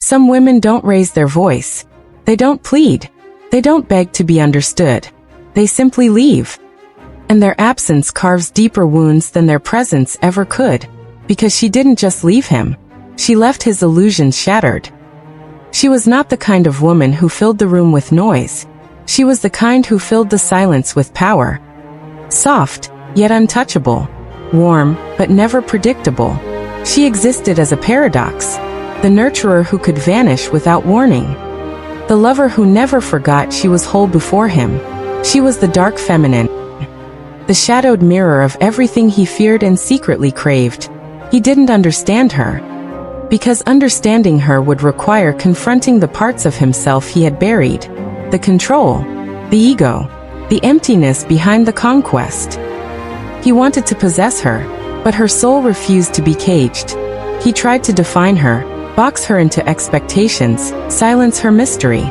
Some women don't raise their voice. They don't plead. They don't beg to be understood. They simply leave. And their absence carves deeper wounds than their presence ever could, because she didn't just leave him. She left his illusions shattered. She was not the kind of woman who filled the room with noise. She was the kind who filled the silence with power. Soft, yet untouchable. Warm, but never predictable. She existed as a paradox. The nurturer who could vanish without warning. The lover who never forgot she was whole before him. She was the dark feminine. The shadowed mirror of everything he feared and secretly craved. He didn't understand her. Because understanding her would require confronting the parts of himself he had buried. The control. The ego. The emptiness behind the conquest. He wanted to possess her, but her soul refused to be caged. He tried to define her, box her into expectations, silence her mystery.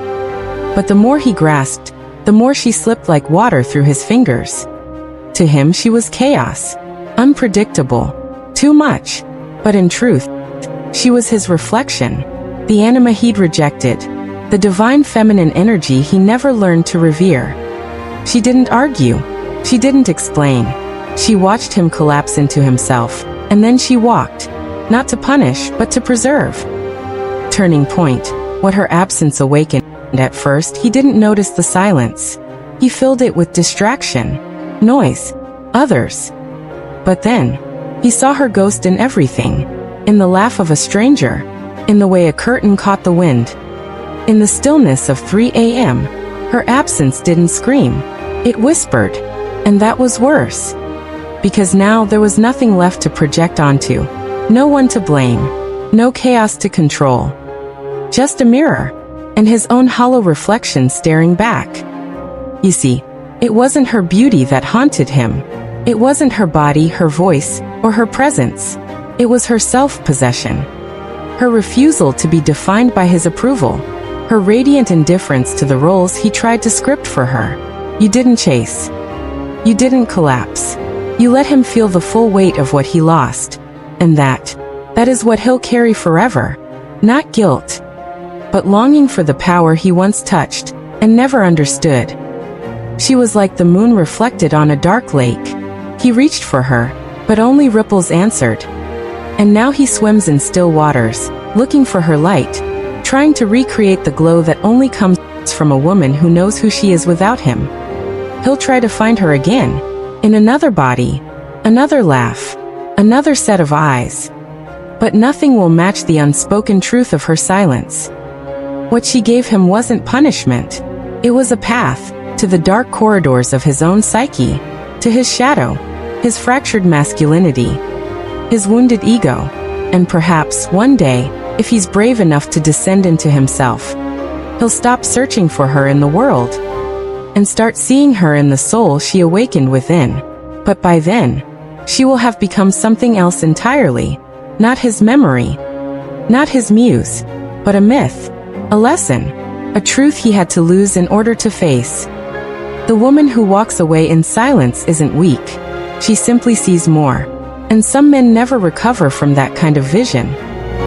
But the more he grasped, the more she slipped like water through his fingers. To him she was chaos. Unpredictable. Too much. But in truth, she was his reflection. The anima he'd rejected. The divine feminine energy he never learned to revere. She didn't argue. She didn't explain. She watched him collapse into himself, and then she walked. Not to punish, but to preserve. Turning point. What her absence awakened. At first, he didn't notice the silence. He filled it with distraction. Noise. Others. But then, he saw her ghost in everything. In the laugh of a stranger. In the way a curtain caught the wind. In the stillness of 3 a.m. Her absence didn't scream. It whispered. And that was worse. Because now there was nothing left to project onto. No one to blame. No chaos to control. Just a mirror. And his own hollow reflection staring back. You see, it wasn't her beauty that haunted him. It wasn't her body, her voice, or her presence. It was her self-possession. Her refusal to be defined by his approval. Her radiant indifference to the roles he tried to script for her. You didn't chase. You didn't collapse. You let him feel the full weight of what he lost. And that is what he'll carry forever. Not guilt, but longing for the power he once touched and never understood. She was like the moon reflected on a dark lake. He reached for her, but only ripples answered. And now he swims in still waters, looking for her light, trying to recreate the glow that only comes from a woman who knows who she is without him. He'll try to find her again, in another body, another laugh, another set of eyes. But nothing will match the unspoken truth of her silence. What she gave him wasn't punishment. It was a path to the dark corridors of his own psyche, to his shadow, his fractured masculinity, his wounded ego, and perhaps one day, if he's brave enough to descend into himself, he'll stop searching for her in the world and start seeing her in the soul she awakened within. But by then, she will have become something else entirely, not his memory, not his muse, but a myth, a lesson, a truth he had to lose in order to face. The woman who walks away in silence isn't weak. She simply sees more. And some men never recover from that kind of vision.